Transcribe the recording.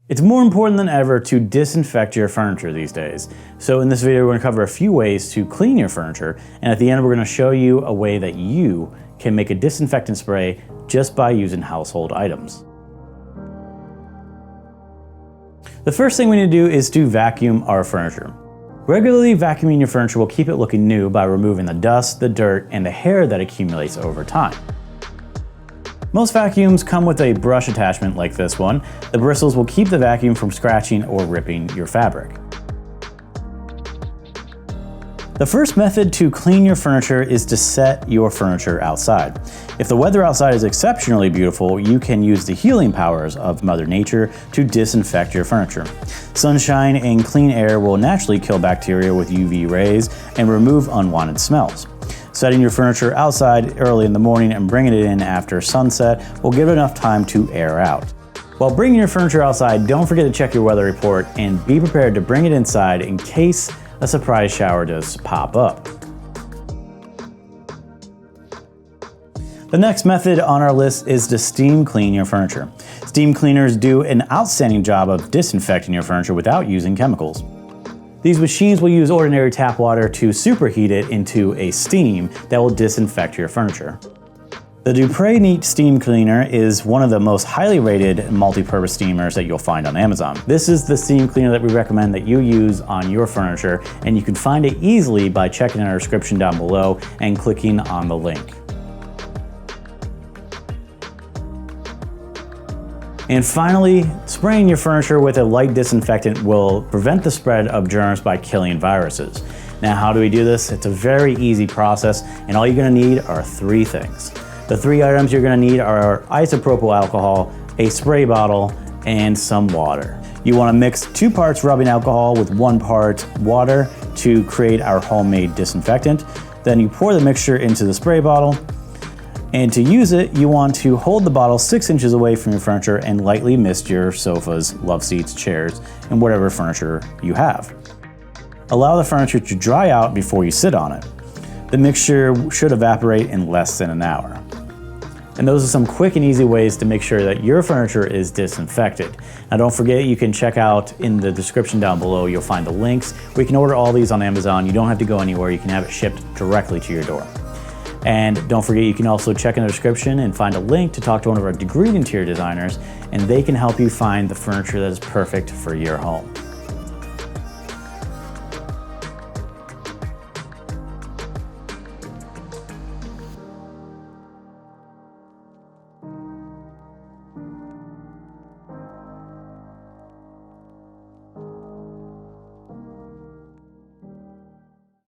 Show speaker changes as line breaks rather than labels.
It's more important than ever to disinfect your furniture these days. So in this video, we're going to cover a few ways to clean your furniture, and at the end, we're going to show you a way that you can make a disinfectant spray just by using household items. The first thing we need to do is to vacuum our furniture. Regularly vacuuming your furniture will keep it looking new by removing the dust, the dirt, and the hair that accumulates over time. Most vacuums come with a brush attachment like this one. The bristles will keep the vacuum from scratching or ripping your fabric. The first method to clean your furniture is to set your furniture outside. If the weather outside is exceptionally beautiful, you can use the healing powers of Mother Nature to disinfect your furniture. Sunshine and clean air will naturally kill bacteria with UV rays and remove unwanted smells. Setting your furniture outside early in the morning and bringing it in after sunset will give it enough time to air out. While bringing your furniture outside, don't forget to check your weather report and be prepared to bring it inside in case a surprise shower does pop up. The next method on our list is to steam clean your furniture. Steam cleaners do an outstanding job of disinfecting your furniture without using chemicals. These machines will use ordinary tap water to superheat it into a steam that will disinfect your furniture. The Dupre Neat Steam Cleaner is one of the most highly rated multi-purpose steamers that you'll find on Amazon. This is the steam cleaner that we recommend that you use on your furniture, and you can find it easily by checking our description down below and clicking on the link. And finally, spraying your furniture with a light disinfectant will prevent the spread of germs by killing viruses. Now, how do we do this? It's a very easy process, and all you're gonna need are three things. The three items you're gonna need are isopropyl alcohol, a spray bottle, and some water. You wanna mix 2 parts rubbing alcohol with 1 part water to create our homemade disinfectant. Then you pour the mixture into the spray bottle. And to use it, you want to hold the bottle 6 inches away from your furniture and lightly mist your sofas, love seats, chairs, and whatever furniture you have. Allow the furniture to dry out before you sit on it. The mixture should evaporate in less than an hour. And those are some quick and easy ways to make sure that your furniture is disinfected. Now don't forget, you can check out in the description down below, you'll find the links. We can order all these on Amazon. You don't have to go anywhere. You can have it shipped directly to your door. And don't forget, you can also check in the description and find a link to talk to one of our degreed interior designers, and they can help you find the furniture that is perfect for your home.